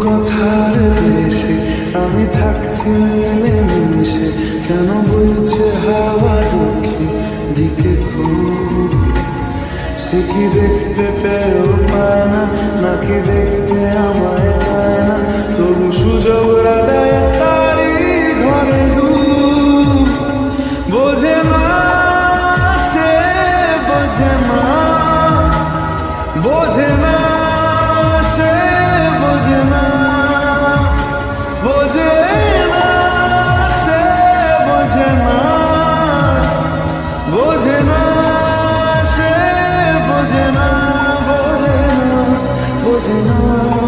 কথার দেশে আমি থাকছি মিলেমিশে, কেন বইছে হাওয়া দক্ষিণ দিকে খুব? সে কি দেখতে পেয়েও পায় না, নাকি দেখতে আমায় পায় না? তবু সুযোগ রাধায় তারি ঘরে ডুব। বোঝে না সে, বোঝে না, বোঝে না সে, বোঝে না, বোঝে না সে, বোঝে না, বোঝে না সে, বোঝে না, বোঝে না, বোঝে না,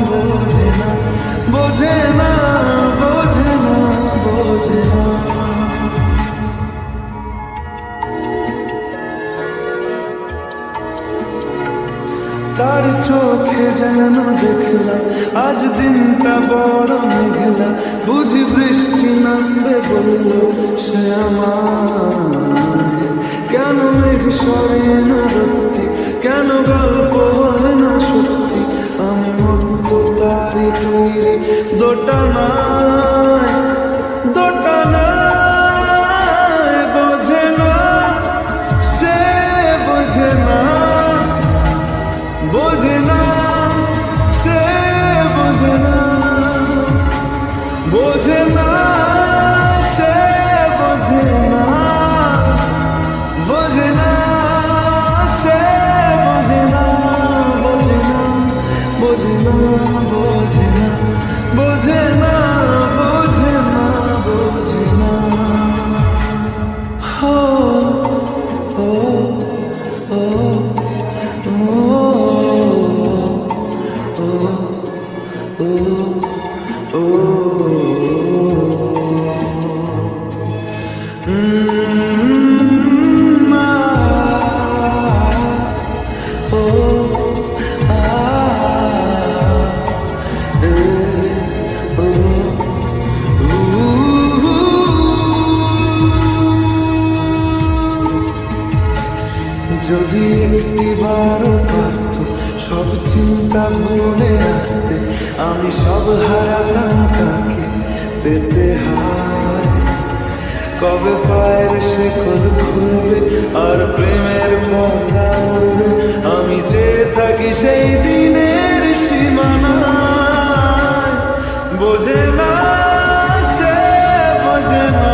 বোঝে না, বোঝে না, বোঝে না, বোঝে না। তার চোখে যেন দেখলাম আজ দিনটা বড় মেঘলা, বুঝি বৃষ্টি নামবে বলল সে আমায়। কেন মেঘ সরে না সত্যি, কেন গল্প হয় না সত্যি? আমি মুক্ত তারি তৈরি দোটানায়, দোটানায়। বোঝে না সে, বোঝে না, বোঝে না সে, বোঝে না, বোঝে না সে, বোঝে না, বোঝে না সে, বোঝে না, বোঝে না, বোঝে না, বোঝে না, বোঝে না, বোঝে না, বোঝে না। হো ও ও যদি একটিবার পারত সব চিন্তা ভুলে আসতে, আমি সব হারাতাম তাকে পেতে হায়। কবে পায়ের শেকল খুলবে আর প্রেমের পর্দা উড়বে, আমি চেয়ে থাকি সেই দিনের সীমানায়। বোঝে না সে, বোঝে না,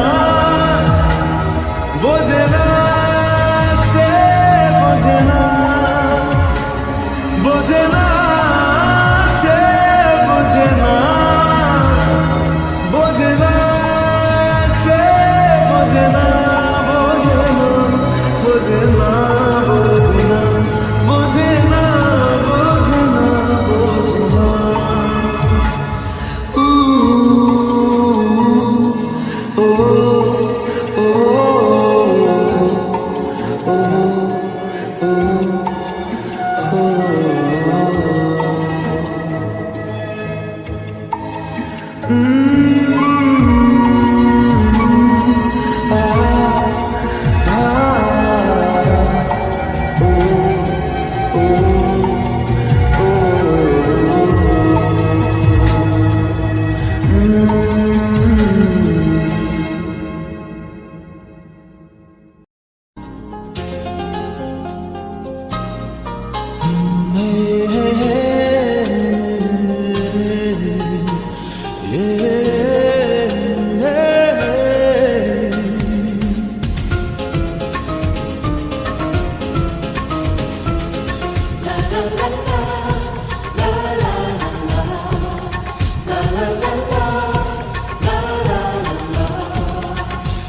বোঝে না সে, বোঝে না, বোঝে না সে, বোঝে না, বোঝে না সে, বোঝে না, বোঝে না, বোঝে না, বোঝে না, বোঝে না, বোঝে না, বোঝে না। ও ও ও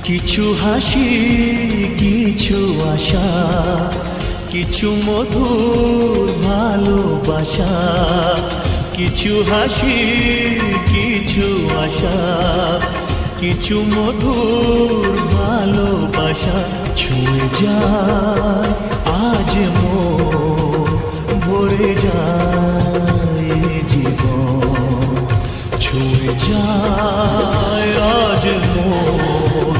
কিছু হাসি, কিছু আশা, কিছু মধুর ভালোবাসা, কিছু হাসি কিছু আশা, কিছু মধুর ভালোবাসা ছুঁয়ে যায় আজ মন, ভরে যায় জীবন, ছুঁয়ে যায় আজ মন,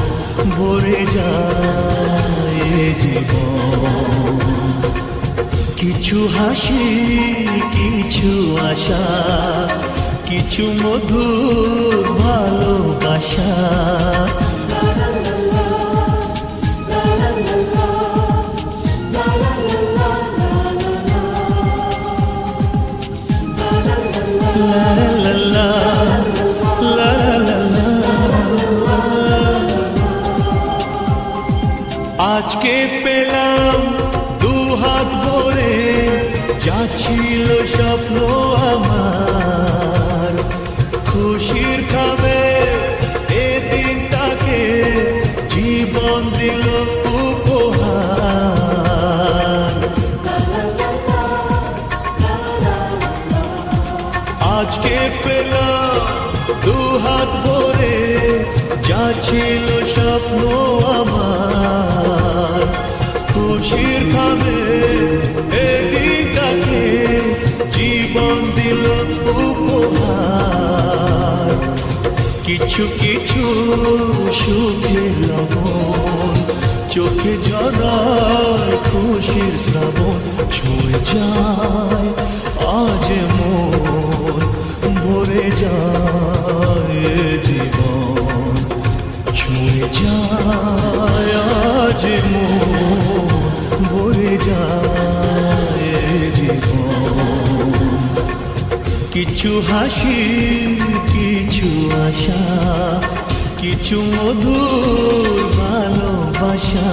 ভরে যায় জীবন। কিছু হাসি কিছু আশা, কিছু মধুর ভালোবাসা। লা লা লা, লা লা লা। আজকে পেলাম দুহাত ভরে যা ছিল স্বপ্ন আমার, খুশির খাবে এ দিনটাকে জীবন দিল উপহার। আজকে পেলাম দুহাত ভরে যা ছিল স্বপ্ন আমার, খুশির খাবে এ দিনটাকে জীবন দিল উপহার। কিছু কিছু সুখের লবণ চোখে ঝরায় খুশির শ্রাবণ, ছুঁয়ে যায় আজ মন, ভরে যায় জীবন, ছুঁয়ে যায় আজ মন, ভরে যায় জীবন। কিছু হাসি কিছু আশা, কিছু মধুর ভালোবাসা।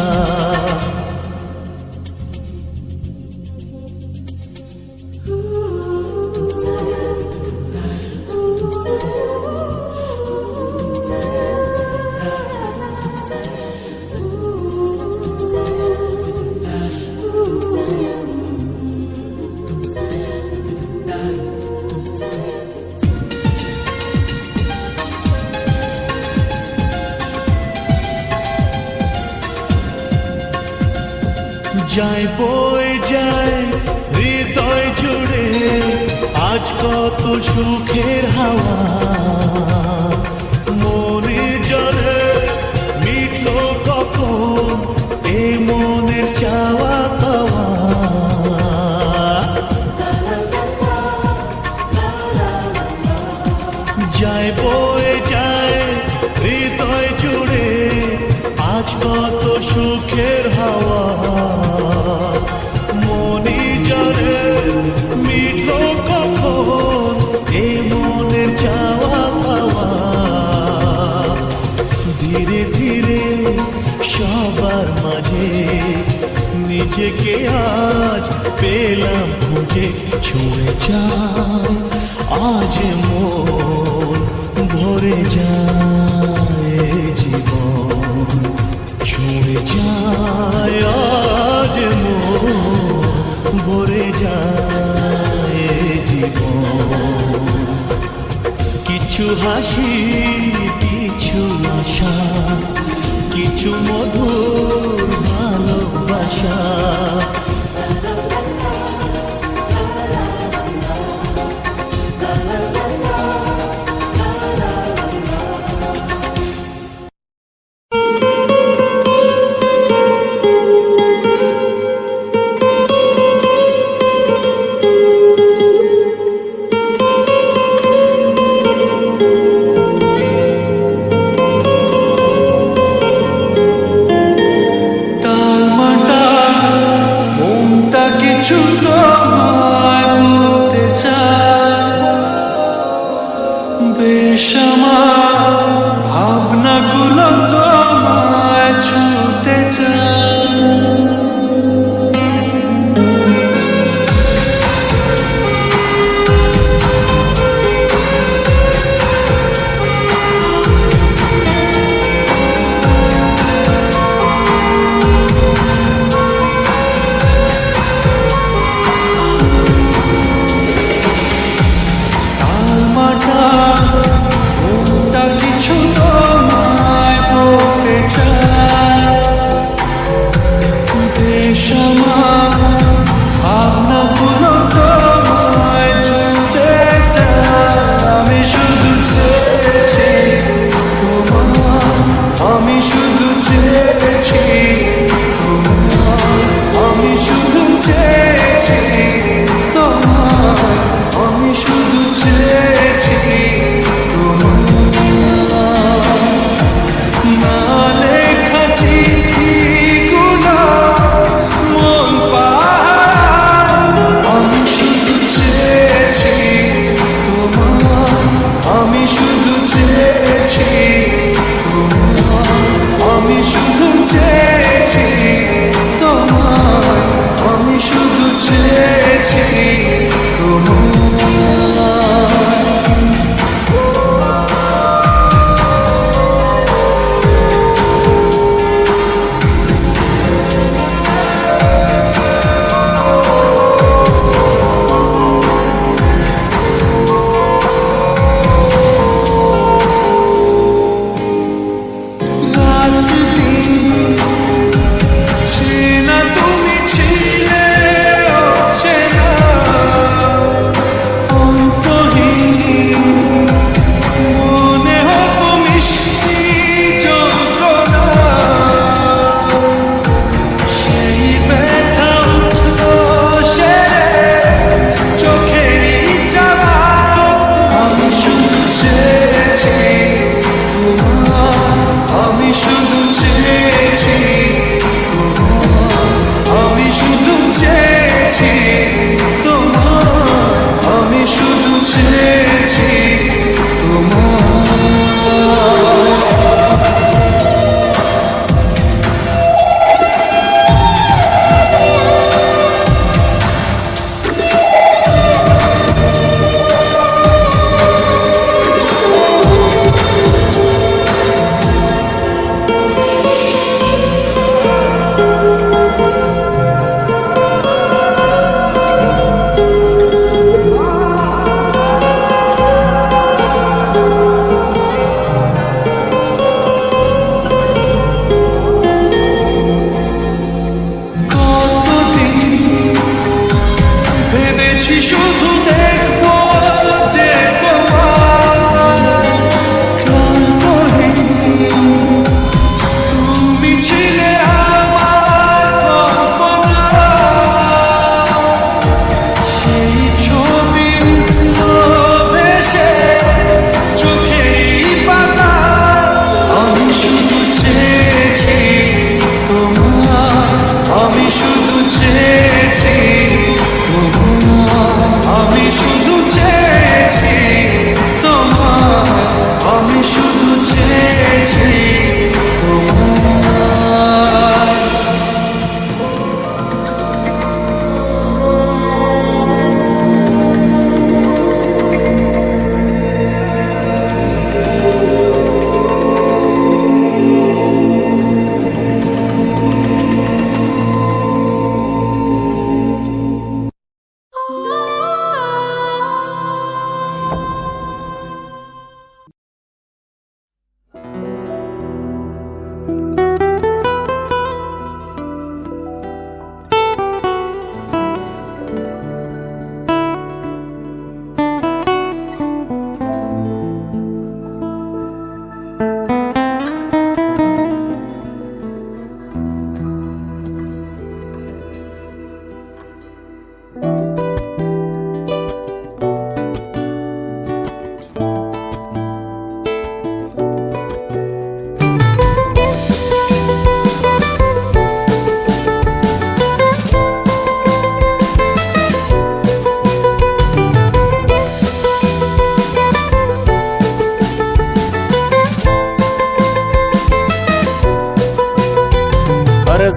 যায় বয়ে যায় হৃদয় জুড়ে আজ কত সুখের হাওয়া, মনে জলে মিটলো কখন এ মনের চাওয়া পাওয়া। যায় বয়ে যায় হৃদয় জুড়ে আজ কত সুখের হাওয়া, মনি জলে মিটলো কখন এ মনের চাওয়া পাওয়া। ধীরে ধীরে সবার মাঝে নিজেকে আজ পেলাম খুঁজে, ছুঁয়ে যায় আজ মন, ভরে যায় জীবন, ছুঁয়ে যায় আজ মন, ভরে যায় জীবন। কিছু হাসি কিছু আশা, কিছু মধুর ভালোবাসা। বেশি শুধু দেখবো যে তোমার ক্লান্তহীন তুমি ছিলে আমার কল্পনা, সেই ছবি ভেসে চোখেরই পাতা। আমি শুধু চেয়েছি তোমার, আমি শুধু চেয়েছি তোমার, আমি শুধু চেয়েছি তোমার, আমি শুধু চেয়েছি তোমার।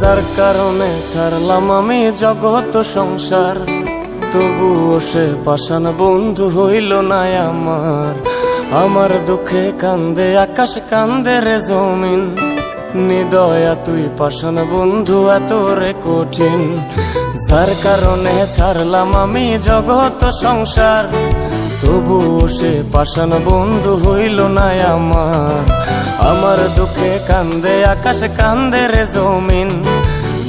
যার কারণে ছাড়লাম আমি জগৎ সংসার, তবুও সে পাষাণ বন্ধু হইল না আমার। আমার দুঃখে কান্দে আকাশ, কান্দে রে জমিন, নিদয়া তুই পাষাণ বন্ধু এত রে কঠিন। যার কারণে ছাড়লাম আমি জগৎ সংসার, তবুও সে পাষাণ বন্ধু হইল না আমার। আমার দুঃখে কান্দে আকাশ, কান্দে রে জমিন,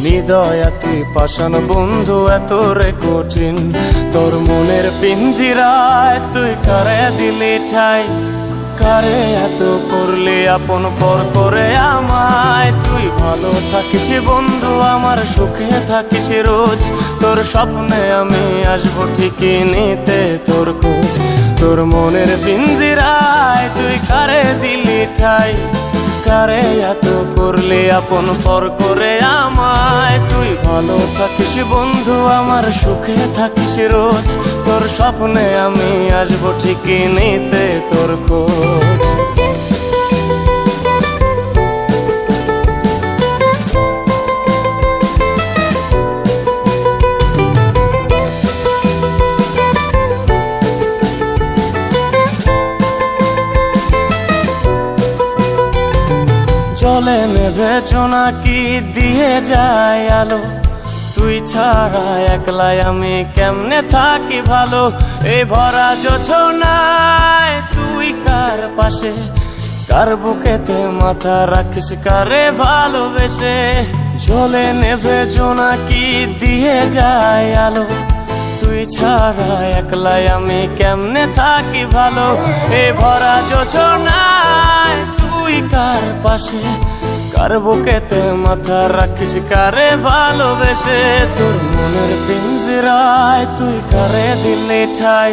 নিদয়া তুই পাষাণ বন্ধু এত রে কঠিন। তোর মনের পিঞ্জিরায় তুই কারে দিলি ঠাই, কারে এত করলি আপন পর করে আমায়। তুই ভালো থাকিস বন্ধু, আমার সুখে থাকিস রোজ, তোর স্বপ্নে আমি আসবো ঠিকই নিতে তোর খোঁজ। তোর মনের পিঞ্জিরায় তুই কারে দিলি ঠাই, কারে এত করলি আপন পর করে আমায়। তুই ভালো থাকিস বন্ধু, আমার সুখে থাকিস রোজ, তোর স্বপ্নে আমি আসবো ঠিকই নিতে তোর খোঁজ। জলে নেভে জোনাকি দিয়ে যায় আলো, তুই ছাড়া একলাই আমি কেমনে থাকি ভালো। এই ভরা জোছনায় তুই কার পাশে, কার বুকেতে মাথা রাখিস কারে ভালোবেসে। জলে নেভে জোনাকি দিয়ে যায় আলো, তুই ছাড়া একলাই আমি কেমনে থাকি ভালো। এই ভরা জোছনায় তুই কার পাশে, কার বুকেতে মাথা রাখিস কারে ভালোবেসে। তোর মনের পিঞ্জিরায় তুই কারে দিলি ঠাই,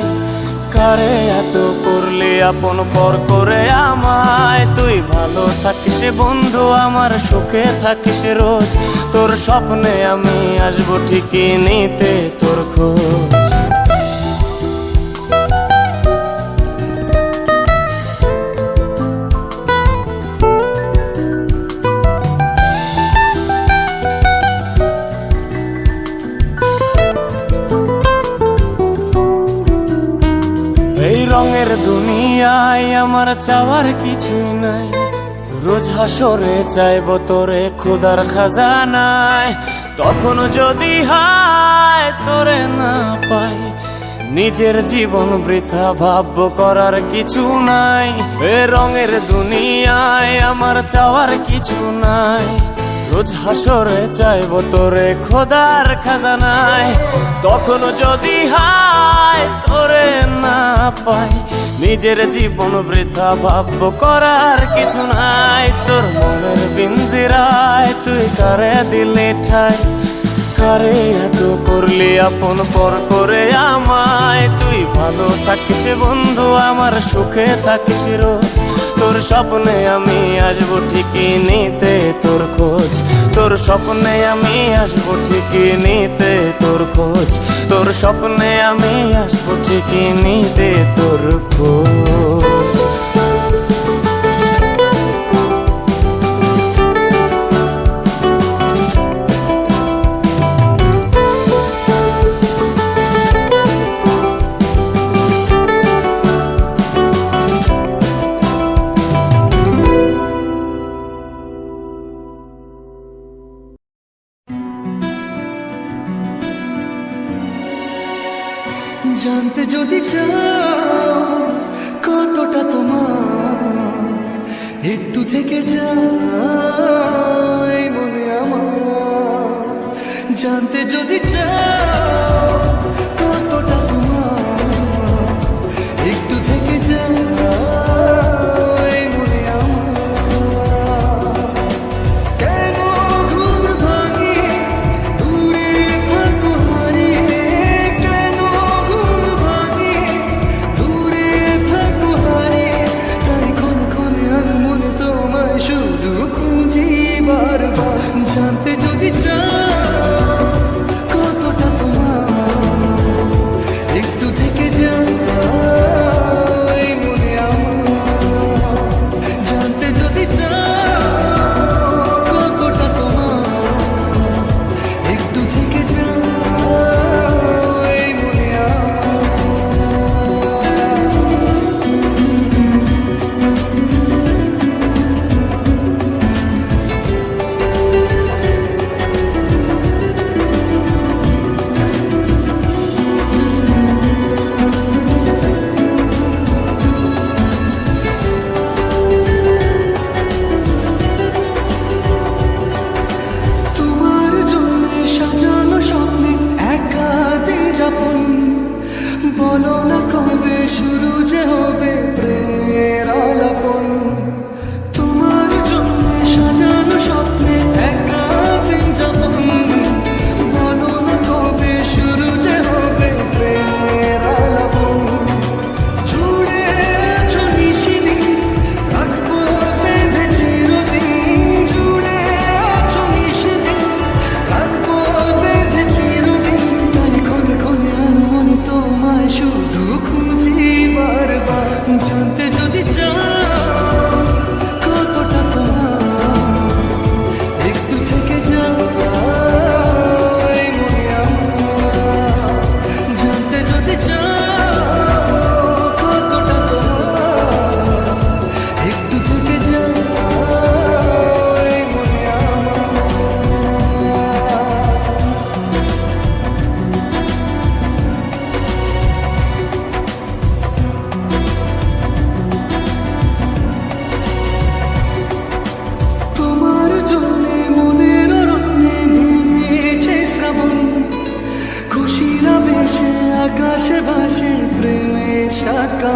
কারে এত করলি আপন পর করে আমায়। তুই ভালো থাকিস বন্ধু, আমার সুখে থাকিস রোজ, তোর স্বপ্নে আমি আসবো ঠিকই নিতে তোর খোঁজ। রঙের দুনিয়ায় আমার চাওয়ার কিছুই নাই, রোজ হাসরে চাইব তোরে খোদার খাজানায়। তখন যদি হায় তোরে না পাই, নিজের জীবন বৃথা ভাবব করার কিছু নাই। এ রঙের দুনিয়ায় আমার চাওয়ার কিছু নাই, রোজ হাসরে চাইব তোরে খোদার খাজানায়, তখন যদি হায় তোরে না পাই, নিজের জীবন বৃথা ভাববো করার কিছু নাই। তোর মনের পিঞ্জিরায় তুই কারে দিলি ঠাই, কারে এত করলি আপন পর করে আমায়। তুই ভালো থাকিস বন্ধু, আমার সুখে থাকিস রোজ, তোর স্বপ্নে আমি আসবো ঠিকই নিতে তোর খোঁজ, তোর স্বপ্নে আমি আসবো ঠিকই নিতে তোর খোঁজ, তোর স্বপ্নে আমি আসবো ঠিকই নিতে তোর খোঁজ। জানতে যদি চাও কতটা তোমার, একটু থেকে যাই মনে আমার। জানতে যদি চাও কতটা তোমার, একটু থেকে যাই মনে আমার। কেন ঘুম ভাঙিয়ে দূরে থাকো হারিয়ে, কেন ঘুম ভাঙিয়ে দূরে থাকো হারিয়ে, তাই ক্ষণে ক্ষণে আমি মনে তোমায় শুধু খুঁজি বারবার। জানতে যদি চাও কতটা তোমার, একটু থেকে যাই মনে আমার। জানতে যদি চাও কতটা তোমার, একটু থেকে যাই মনে তোমার জন্য সাজানো স্বপ্নে একা দিন যাপন। বলো না কবে শুরু যে হবে প্রেমের আলাপন। তোমার জন্য সাজানো স্বপ্নে একা দিন যাপন। বলো না কবে শুরু যে হবে প্রেমের আলাপন। জুড়ে আছো নিশিদিন, রাখবো বেঁধে চিরদিন। জুড়ে আছো নিশিদিন, রাখবো বেঁধে চিরদিন। তাই ক্ষণে ক্ষণে আমি মনে তোমায় শুধু খুঁজি বারবার। জানতে যদি চাও কতটা তোমার, একটু থেকে যাই মনে আমার। জানতে যদি চাও কতটা তোমার, একটু থেকে যাই মনে আমার। তোমার জন্যে মনের রত্নে নেমেছে শ্রাবণ। খুশির আবেশে আকাশে ভাসে প্রেমের শাখা।